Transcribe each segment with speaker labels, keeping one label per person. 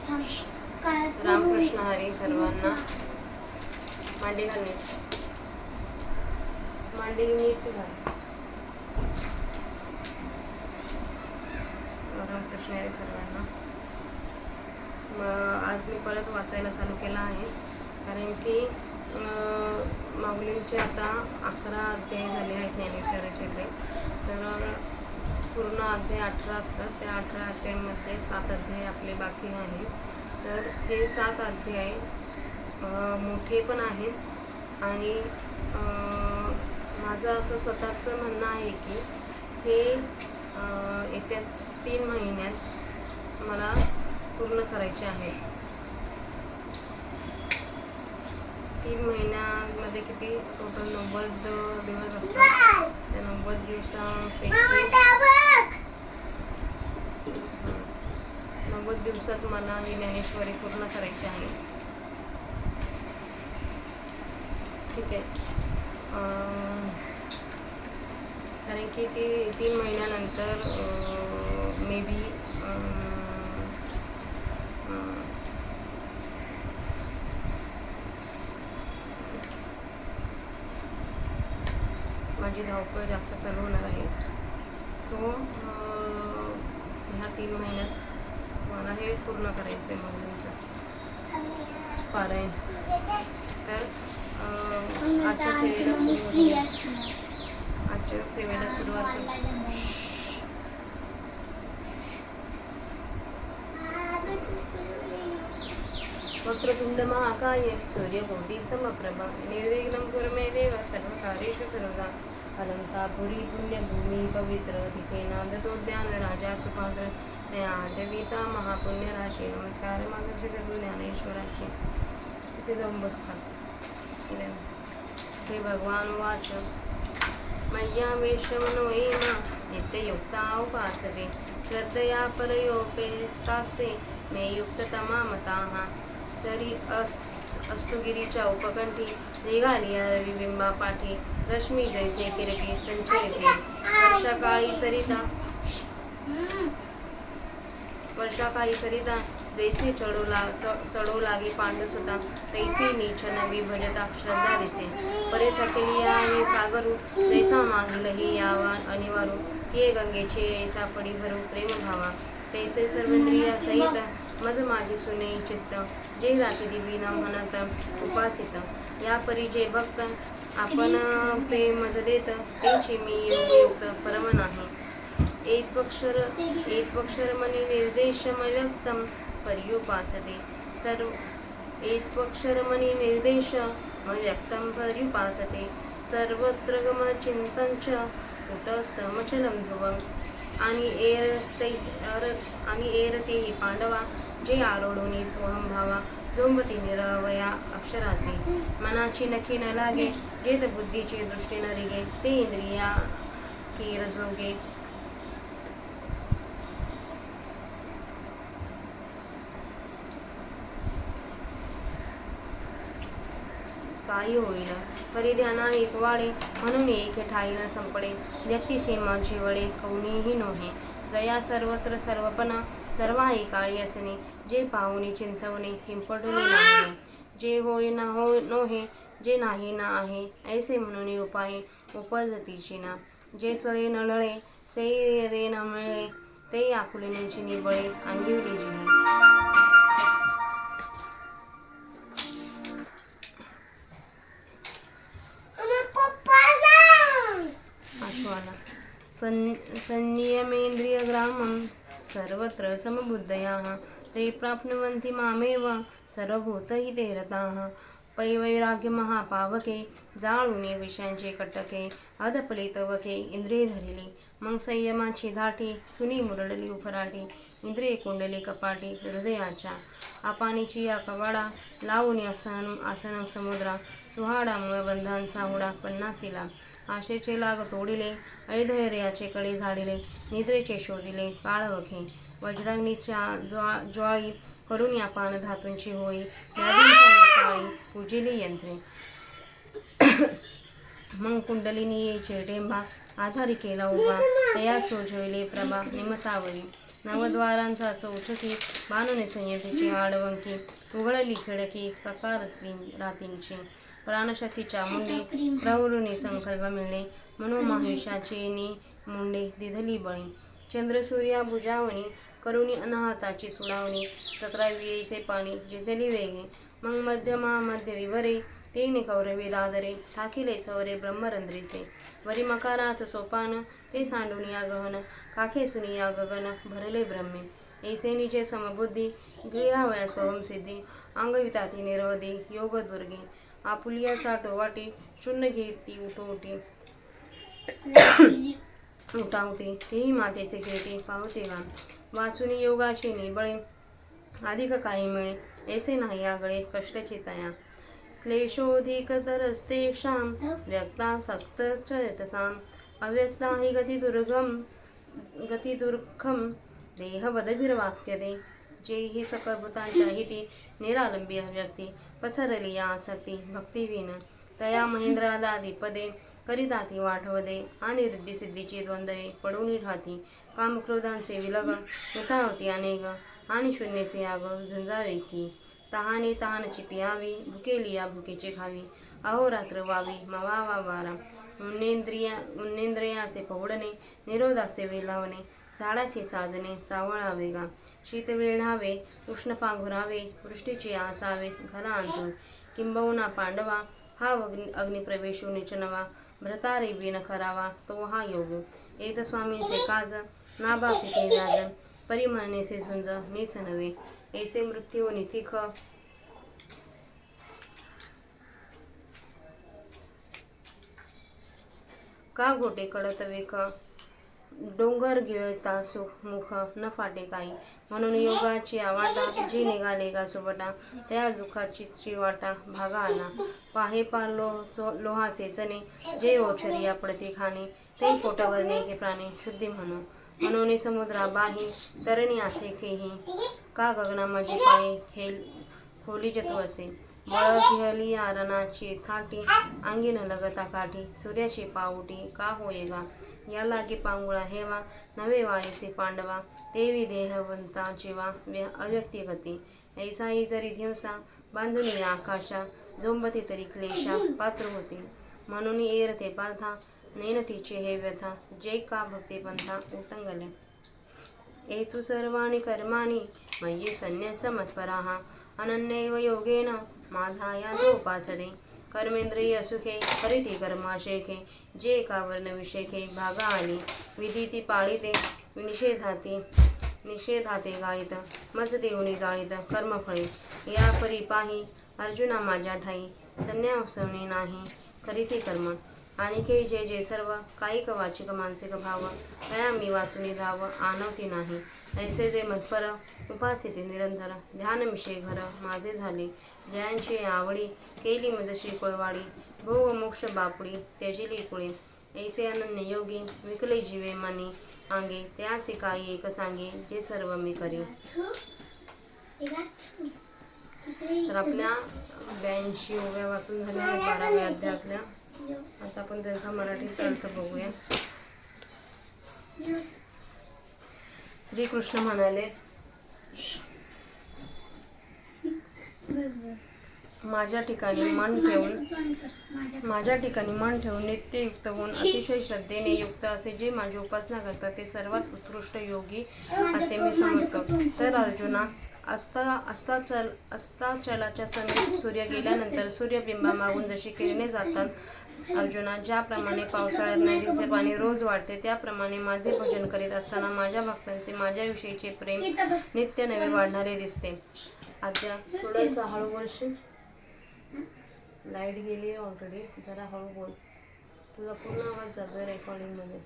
Speaker 1: रामकृष्ण हरी सर्वांना. मांडी घालणे, मांडी नीट घाल. रामकृष्ण हरी सर्वांना. आज मी परत वाचायला चालू केला आहे, कारण की माऊलींचे आता 11 अध्याय झाले आहेत ज्ञानेश्वराचे. तर पूर्ण अध्याय 18 असतात. त्या 18 अध्यायामध्ये 7 अध्याय आपले बाकी आहेत. तर हे 7 अध्याय मोठे पण आहेत आणि माझं असं स्वतःचं म्हणणं आहे की हे येत्या 3 महिन्यात मला पूर्ण करायचे आहे. 3 महिन्यामध्ये किती टोटल 90 दिवस असतात. त्या 90 दिवसांपैकी 90 दिवसात मला ही ज्ञानेश्वरी पूर्ण करायची आहे. ठीक आहे. कारण की ती 3 महिन्यानंतर मे बी माझी धावपळ जास्त चालू होणार आहे. सो ह्या 3 महिन्यात मला हे पूर्ण करायचं आहे माऊलींचं पारायण. तर आजच्या सेवेला सुरुवात वक्रतुंड महाकाय सूर्यकोटि समप्रभा निर्विघ्नं कुरु मे देव सर्वकार्येषु सर्वदा. अलंकापुरी पुण्यभूमी पवित्र तिथे नांदतोद्यान राजा सुपात्र दयादेविता महापुण्य राशी. नमस्कार माझं श्री सर्व ज्ञानेश्वराशी. तिथे जाऊन बसतात. श्री भगवान वाच मय्या वेशमनोयेन नित्ययुक्ता उपासते श्रद्धया परयोपेतास्ते मे युक्ततमा मताः. तरी अस्तु गिरीच्या उपकंठी निघालिया रविबिंबा पाठी रश्मी जैसे किरटी संचरिते. वर्षाकाळी सरिता जैसे चढू लागे पांडुसुता तैसी नीच नवी भजता श्रद्धा दिसे. परे थकेली यावे सागरू जैसा मागिलही यावा अनिवारू. ये गंगेचे ऐसा पडी भरू प्रेम भावा तैसे सर्वेंद्रिया सहित मज माझी सुने चित्त. जे जाती दिवी न म्हणत उपासित या परी जे भक्त आपण प्रेम देत त्यांची मी योगयुक्त परम नाही. एत्वक्षरमणि निर्देशमव्यक्तं पर्युपासते सर्व एत्वक्षरमणि निर्देशमव्यक्तं पर्युपासते सर्वत्र गमचिंतनच कुटस्थमचलं ध्रुवम्. आणि एरतेही पांडवा जे आरोढोनी सोहम भावा जोंबती निरवया अक्षरासी. मनाची नखी न लागे जेत बुद्धीची दृष्टी न रिगे ते इंद्रिया की रजोगे. काही होईल परिध्याना एक वाडे म्हणून एक ठाई न संपडे. व्यक्ती सीमाची वडे कोणीही नोहे जया सर्वत्र सर्वपणा सर्वाही काळी असणे. जे पाहुणे चिंतवणे हिंपडुनी नाही जे होय ना हो नोहे जे नाही ना आहे ऐसे म्हणून उपाय उपजतीची ना. जे चळे न लळे से रे न मिळे ते आकुलिनीची निबळे अंगिवली जिने. संयमेन्द्रियग्रामं सर्वत्र समबुद्धयाः ते प्राप्नुवन्ति मामेव सर्वभूतहिते रताः. पैवैराग्य महापावके जाळुनी विषयांचे कटके अधपलित वके इंद्रिय धरिली. मग संयमाची धाटी सुनी मुरडली उफराटी इंद्रिय कुंडली कपाटी हृदयाच्या. आपानीची या कवाडा लावून आसन समुद्रा सुहाडामुळे बंधांचा हुडा पन्नासीला. आशेचे लाग तोडिले ऐधैर्याचे कळे झाडिले निद्रेचे शोधिले काळवखे. वज्राग्नीच्या ज्वाळी करून या पान धातूंची होई व्याधींची पूजिली यंत्रे. मग कुंडलिनी ये चेटेंबा आधारी केला उभा तया सोजविले प्रभा निमतावरी. नवद्वारांचा चौथकी बाणने संयतीची आडवंकी उघडली खिडकी प्रकार रातींची प्राणशक्ती चामुंडी प्रवृणी संकल्प मिळणे मनोमहेशाची मुंडे दिधली बळी चंद्रसूर्या भुजावणी करुणी अनाहताची सुडावणी 17 पाणी जिथली वेगे मग मध्यमा मध्य विवरे तेने कौरवे दादरे ठाकिले चवरे ब्रह्मरंद्रीचे वरी मकारात सोपान ते सांडुनिया गहन काखे सुनिया गगन भरले ब्रह्मे ऐसेनीचे समबुद्धी गृहावया स्वयंसिद्धी अंगविताती निरवधी योग दुर्गे आपुलिया साठोवाटी शून्य घेती उठोटी उठावते तेही मातेचे घेते पावते गान वाचुनी योगाचे निबळे अधिक काही मिळे ऐसे नाही आगळे कष्टचे तया क्लेशोधिक तरस्तेषां व्यक्ता सक्त चेतसां अव्यक्ता हि गतिदुर्गम देहवदभिर्वाप्यते जे ही सकळ भूतांच्या हिती निरालंबी व्यक्ती पसरली या आसक्ती भक्तिविन तया महेंद्रादादी पदे करिताती वाढवदे आणि रिद्धिसिद्धीची द्वंद्वे पडून राहती कामक्रोधांचे विलग उठावती अनेक आणि शून्यसे आग झंजावे की तहाने तहानची पियावी भुकेली या भुकेचे खावी अहोरात्र वावी मवावा वारा उन्नेंद्रियाचे पवडणे निरोधाचे वेलावणे झाडाचे साजणे सावळावे गा शीत वेढावे उष्ण पांघुरावे वृष्टीचे आसावे घरा अंतून किंबहुना पांडवा हा अग्निप्रवेशू निचनवा भ्रतारे विण करावा तो हा योग येत स्वामींचे काज नाबा पिके व्याज परिमरणेसे झुंज नीच नव्हे ऐसे मृत्यू नितिख का घोटे कडत वेख डोंगर गिळता सुमुख न फाटे काही म्हणून योगाची आवाटा जी निघाले का सुबटा त्या दुःखाची वाटा भागा आला पाहे पार लोहाचे चणे जे ओछरिया पडते खाणे ते पोटवरणे के प्राणे शुद्धी म्हणून समुद्रा बाही तरणी आथे खेही का गगना माझे पाये खेल खोली जतू असे बळ घेली आरणाची थाटी अंगीन लगता काठी सूर्याची पाऊटी का होयेगा या लागी पांगुळा हेवा नवे वायुसे पांडवा तेवी देहवंता जीवा अव्यक्ती गती ऐसाई जरी दिवसा बांधून या आकाशा झोंबती तरी क्लेशा पात्र होते म्हणून एरते पार्था नेनतीचे हे व्यथा जे का भक्ती पंथा उटंगले एतु सर्वाणि कर्माणि मय्यि संन्यस्य मत्पराः अनन्यैव योगेन माधायान्तोपासते कर्मेंद्रिय सुखे करीती कर्माशेखे जे का वर्ण विषेखे भागा आली विधीती पाळीते निषेधाते गायित मज देऊनी जाळीत कर्मफळे या परी पाही अर्जुना माझ्या ठाई संन्यासवणे नाही करीती कर्म आणि के जे जे सर्व कायिक वाचिक मानसिक भाव तया मी वाचुनी धाव आणवती नाही ऐसे जे मत्पर उपासिते निरंतर ध्यानमिषे घर माझे झाले जयांची आवडी केली मजशी कुळवाडी भोग मोक्ष बापडी त्यजिली कुळे ऐसे अनन्य योगी विकले जीवे मानी आंगे त्याचे काही एक सांगे जे सर्व मी करी तर आपल्या 82व्या वाचून झालेल्या 12व्या अध्यायातल्या आता आपण त्यांचा मराठीत अर्थ बघूया. श्रीकृष्ण म्हणाले माझ्या ठिकाणी मन ठेवून नित्ययुक्त होऊन अतिशय श्रद्धेने युक्त असे जे माझी उपासना करतात ते सर्वात उत्कृष्ट योगी असे मी समजतो. तर अर्जुना अस्ताचलाच्या समीप सूर्य गेल्यानंतर सूर्यबिंबामागून जशी किरणे जातात अर्जुना ज्याप्रमाणे पावसाळ्यात नदीचे पाणी रोज वाढते त्याप्रमाणे माझे भजन करीत असताना माझ्या भक्तांचे माझ्याविषयीचे प्रेम नित्य नवे वाढणारे दिसते. आता थोडंसं हळू बोलशील. लाईट गेली आहे ऑलरेडी, जरा हळू बोल. तुझा पूर्ण आवाज जातोय रेकॉर्डिंग मध्ये.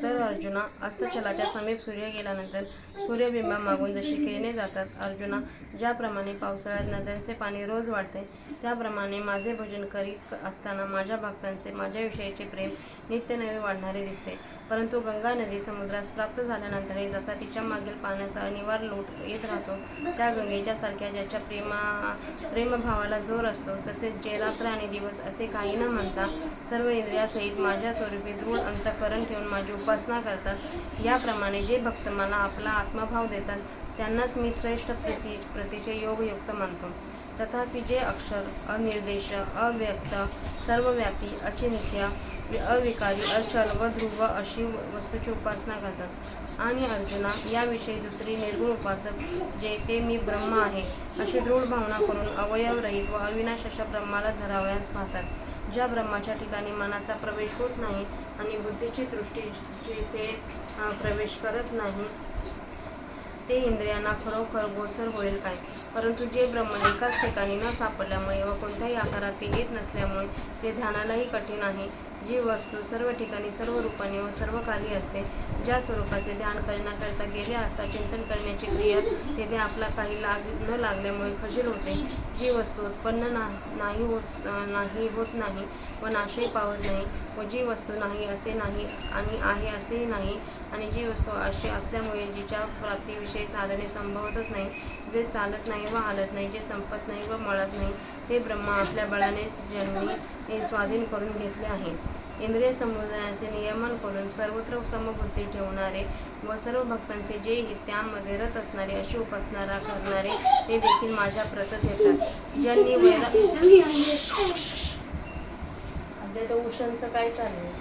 Speaker 1: तर अर्जुना अस्ताचलाच्या समीप सूर्य गेल्यानंतर सूर्यबिंबा मागून जशी किरणे जातात अर्जुना ज्याप्रमाणे पावसाळ्यात नद्यांचे पाणी रोज वाढते त्याप्रमाणे माझे भजन करीत असताना माझ्या भक्तांचे माझ्याविषयीचे प्रेम नित्य नवे वाढणारे दिसते. परंतु गंगा नदी समुद्रास प्राप्त झाल्यानंतरही जसा तिच्या मागील पाण्याचा अनिवार्य लोट येत राहतो, त्या गंगेच्या सारख्या ज्याच्या प्रेमभावाला जोर असतो, तसेच जे रात्र आणि दिवस असे काही न म्हणता सर्व इंद्रियासहित माझ्या स्वरूपी दृढ अंतःकरण ठेवून माझी उपासना करतात, याप्रमाणे जे भक्त मला आपला आत्मभाव देतात त्यांनाच मी श्रेष्ठ प्रतीचे योगयुक्त मानतो. तथापि जे अक्षर, अनिर्देश, अव्यक्त, सर्वव्यापी, अचिंत्य, अविकारी, अचल व ध्रुव अशी वस्तूची उपासना करतात आणि अर्जुना, याविषयी दुसरी निर्गुण उपासक जे ते मी ब्रह्म आहे अशी दृढ भावना करून अवयवरहित व अविनाश अशा ब्रह्माला धरावयास पाहतात, ज्या ब्रह्माच्या ठिकाणी मनाचा प्रवेश होत नाही आणि बुद्धीची दृष्टी जिथे प्रवेश करत नाही, ते इंद्रियांना खरोखर गोचर होईल काय? परंतु जे ब्रह्म एकाच ठिकाणी न सापडल्यामुळे व कोणत्याही आकारात ते येत नसल्यामुळे जे ध्यानालाही कठीण आहे, जी वस्तू सर्व ठिकाणी सर्व रूपाने व सर्व काली असते, ज्या स्वरूपाचे ध्यान करण्याकरिता गेले असता चिंतन करण्याची क्रिया तेथे आपला काही न लागल्यामुळे खजील होते, जी वस्तू उत्पन्न नाही होत नाही व नाशही पावत नाही, व जी वस्तू नाही असे नाही आणि आहे असेही नाही, आणि जी वस्तू अशी असल्यामुळे जिच्या प्राप्तीविषयी साधने संभवतच नाही, जे चालत नाही व हालत नाही, जे संपत नाही व मळत नाही, ते ब्रह्म आपल्या बळाने ज्यांनी स्वाधीन करून घेतले आहे. इंद्रिय समुदायाचे नियमन करून सर्वत्र समबुद्धी ठेवणारे व सर्व भक्तांचे जे त्यामध्ये रत असणारे अशी उपासना करणारे ते देखील माझ्या प्रतच येतात. ज्यांनी अद्या उषांचं काय चालू आहे?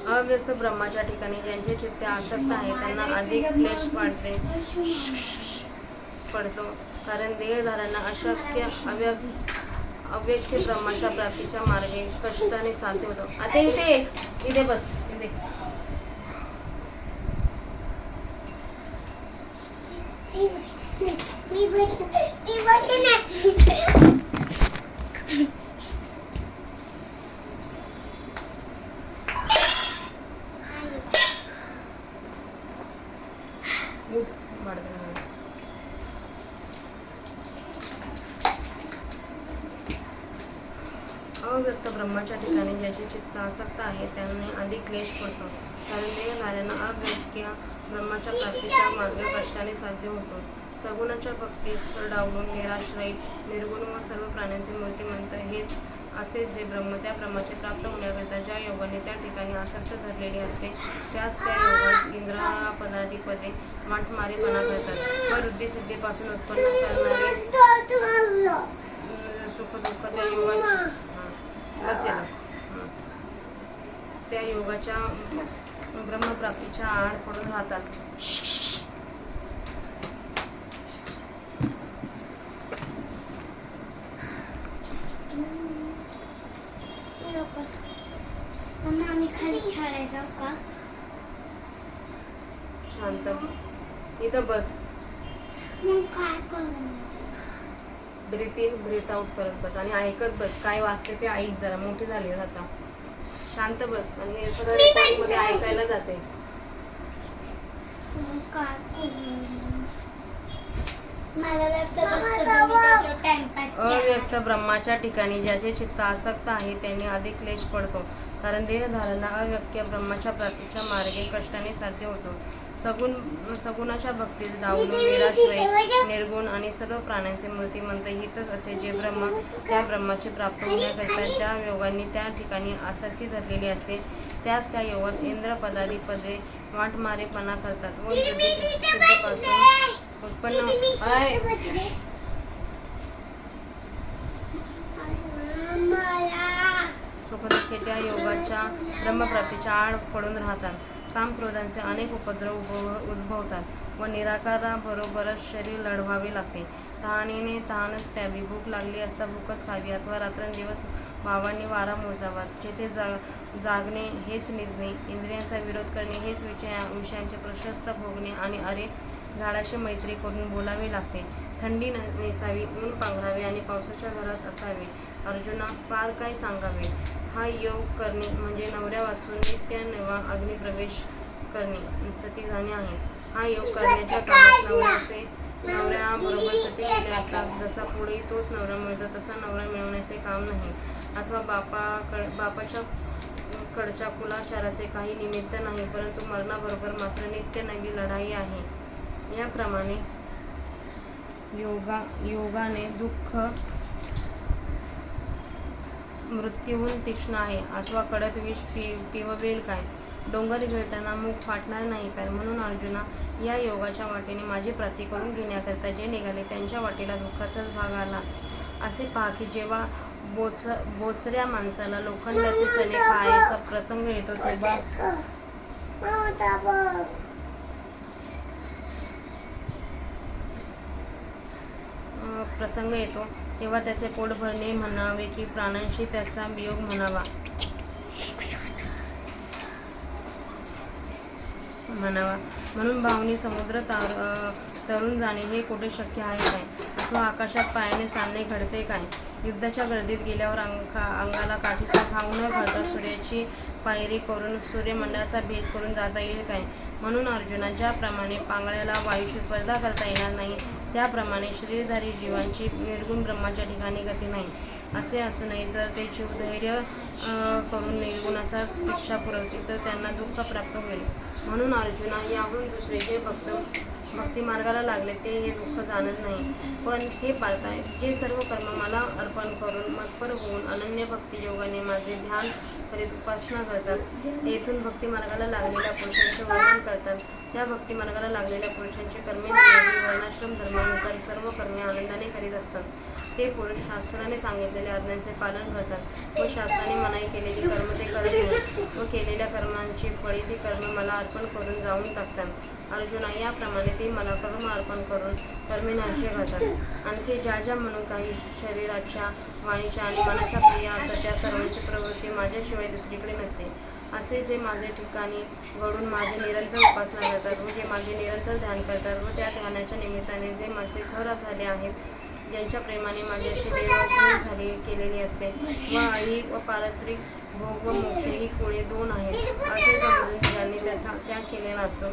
Speaker 1: अव्यक्त ब्रह्माच्या ठिकाणी ज्यांचे चित्त आसक्त आहे त्यांना अधिक क्लेश पडतो, कारण देहधाऱ्यांना अशक्य अव्यक्त ब्रह्माच्या प्राप्तीच्या मार्गे कष्टाने साध्य होतो. आता इथे बस, इथे अव्यक्त ब्रह्माच्या ठिकाणी ज्याचे चित्त आसक्त आहे त्यांनी अधिक क्लेश पडतो, कारण देहधाऱ्यांना अव्यक्त ब्रह्माच्या प्राप्तीचा मार्ग कष्टाने साध्य होतो. सगुणाच्या भक्तीस डावलून निराश्रयी, निर्गुण व सर्व प्राण्यांचे मूर्तिमंत हेच असेच जे ब्रह्म त्या ब्रह्माचे प्राप्त होण्याकरिता ज्या योगाने त्या ठिकाणी आसक्त धरलेली असते, त्याच त्या योगास इंद्रियापदाधिपते माठमारेपणा करतात व वृद्धिसिद्धीपासून उत्पन्न करणारे सुखदुःख त्या योगाच्या ब्रह्मप्राप्तीच्या आड पडून राहतात. शांत इथं बस. ब्रीथ इन ब्रीथ आउट करत बस आणि ऐकत बस. काय वाचते ते ऐक, जरा मोठी झाली आता. शांत बस आणि हे सगळं रेकॉर्डिंग मध्ये ऐकायला जाते. अव्यक्त ब्रह्माच्या ठिकाणी ज्याचे चित्त आसक्त आहे त्यांनी अधिक क्लेश पडतो, कारण देहधाऱ्यांना अव्यक्त ब्रह्माच्या प्राप्तीच्या मार्गे कष्टाने साध्य होतो. सगुणाच्या भक्तीस डावलून निराश्रय, निर्गुण आणि सर्व प्राण्यांचे मूर्तिमंत हितच असे जे ब्रह्म त्या ब्रह्माची प्राप्त होण्याकरिता ज्या योगांनी त्या ठिकाणी आसक्ती धरलेली असते, त्यास त्या योगास इंद्रपदाधिपते वाटमारेपणा करतात व सिद्धीपासून उत्पन्न सुखदुःखे त्या योगाच्या ब्रह्मप्राप्तीच्या आड पडून राहतात. काम क्रोधांचे अनेक उपद्रव उद्भवतात व निराकाराबरोबरच शरीर लढवावे लागते. तहानेने तहानच प्यावी, भूक लागली असता भूकच खावी, अथवा रात्रंदिवस भावांनी वारा मोजावा. जेथे जागणे हेच निजणे, इंद्रियांचा विरोध करणे हेच विषयांचे प्रशस्त भोगणे आणि अरे झाडाशी मैत्री करून बोलावे लागते. थंडी नेसावी, ऊन पांघरावे आणि पावसाच्या घरात असावे. अर्जुना, फार काय सांगावे. हा योग करणे म्हणजे नवऱ्या वाचून नित्य नवा अग्निप्रवेश करणे, सती जाणे आहे. हा योग करण्याच्या कामात नवऱ्याबरोबर सती केले असता जसा पुढे तोच नवरा मिळतो, तसा नवरा मिळवण्याचे काम नाव नाही, अथवा बापाच्या कडच्या कुलाचाराचे काही निमित्त नाही, परंतु मरणाबरोबर मात्र नित्य नवी लढाई आहे. याप्रमाणे योगाने दुःख मृत्यूहून तीक्ष्ण आहे, अथवा कडक विष पिववेल काय? डोंगर गिळताना मूग फाटणार नाही काय? म्हणून अर्जुना, या योगाच्या वाटेने माझी प्राप्ती करून घेण्याकरता जे निघाले त्यांच्या वाटेला दुःखाचाच भाग आला. असे पहा की जेव्हा बोचऱ्या माणसाला लोखंडाचे चणे खायचा प्रसंग येतो तेव्हा त्याचे पोट भरणे म्हणावे की प्राणांशी त्याचा वियोग म्हणावा. म्हणून भावनी समुद्र तरून जाणे हे कुठे शक्य आहे काय? अथवा आकाशात पायाने चालणे घडते काय? युद्धाच्या गर्दीत गेल्यावर अंगाला काठीचा घाव न घालता सूर्याची पायरी करून सूर्यमंडळाचा भेद करून जाता येईल काय? म्हणून अर्जुना, ज्याप्रमाणे पांगळ्याला वायूशी स्पर्धा करता येणार नाही, त्याप्रमाणे शरीरधारी जीवांची निर्गुण ब्रह्माच्या ठिकाणी गती नाही. असे असूनही जर ते जीव धैर्य करून निर्गुणाचाच भिक्षा पुरवतील तर त्यांना दुःख प्राप्त होईल. म्हणून अर्जुना, याहून दुसरे जे भक्ती मार्गाला लागले ते हे दुःख जाणत नाही. पण हे पाळता, जे सर्व कर्म मला अर्पण करून मत्पर होऊन अनन्य भक्ती योगाने माझे ध्यान करीत उपासना करतात, येथून भक्ती मार्गाला लागलेल्या पुरुषांचे वर्णन करतात. त्या भक्ती मार्गाला लागलेल्या पुरुषांची कर्मे वर्णाश्रम धर्मानुसार सर्व कर्मे आनंदाने करीत असतात. ते पुरुष शास्त्राने सांगितलेल्या आज्ञांचे पालन करतात व शास्त्राने मनाई केलेली कर्म ते करत नाहीत व केलेल्या कर्मांची फळे ती कर्म मला अर्पण करून जाऊन टाकतात. अर्जुना, याप्रमाणे ते मला कर्म अर्पण करून कर्मे नाहीसे घालतात. आणखी ज्या म्हणून काही शरीराच्या, वाणीच्या आणि मनाच्या क्रिया असतात त्या सर्वांची प्रवृत्ती माझ्याशिवाय दुसरीकडे नसते. असे जे माझे ठिकाणी घडून माझे निरंतर उपासना करतात व जे माझे निरंतर ध्यान करतात व त्या ध्यानाच्या निमित्ताने जे माझे घर झाले आहेत, ज्यांच्या प्रेमाने माझ्याशी देवजून केलेली असते व आई व पारत्रिक भोग व मोक्ष ही कुळे दोन आहेत, असे समजून ज्यांनी त्याचा त्याग केलेला असतो.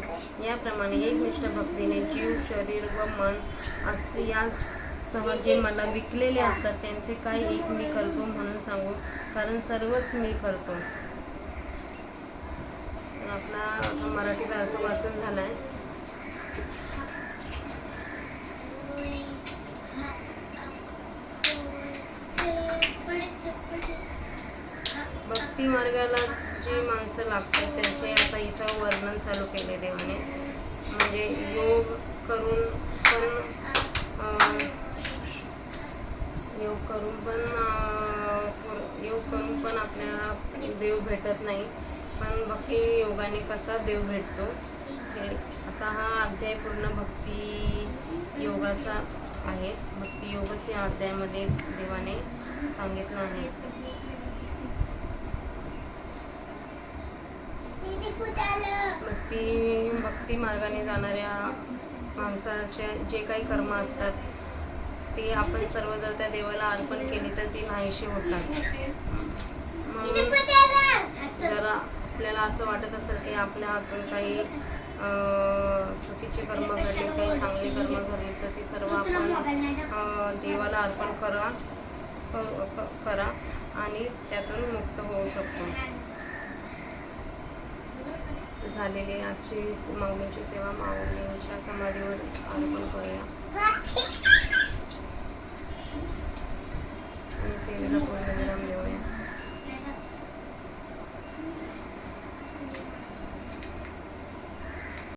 Speaker 1: याप्रमाणे एकनिष्ठ भक्तीने जीव, शरीर व मन सह जे मला विकलेले असतात त्यांचे काय एक मी करतो म्हणून सांगू, कारण सर्वच मी करतो. आपला मराठीत अर्थ वाचून झालाय. भक्ती मार्गाला जी माणसं लागतात त्यांचे आता इथं वर्णन चालू केले देवाने. म्हणजे योग करून पण आपल्याला देव भेटत नाही, पण भक्ती योगाने कसा देव भेटतो हे आता हा अध्याय पूर्ण भक्ती योगाचा आहे. भक्ती योगच या अध्यायामध्ये देवाने सांगितलं आहे. भक्ती मार्गाने जाणाऱ्या माणसाचे जे काही कर्म असतात ते आपण सर्व जर त्या देवाला अर्पण केली तर ती नाहीशी होतात. म्हणून जर आपल्याला असं वाटत असेल की आपल्या हातून काही चुकीचे कर्म घडले, काही चांगले कर्म घडले, तर ती सर्व आपण देवाला अर्पण करा आणि त्यातून मुक्त होऊ शकतो. झालेली आजची माऊलींची सेवा माऊलींच्या समाधीवर अर्पण करूया आणि सेवेला पूर्ण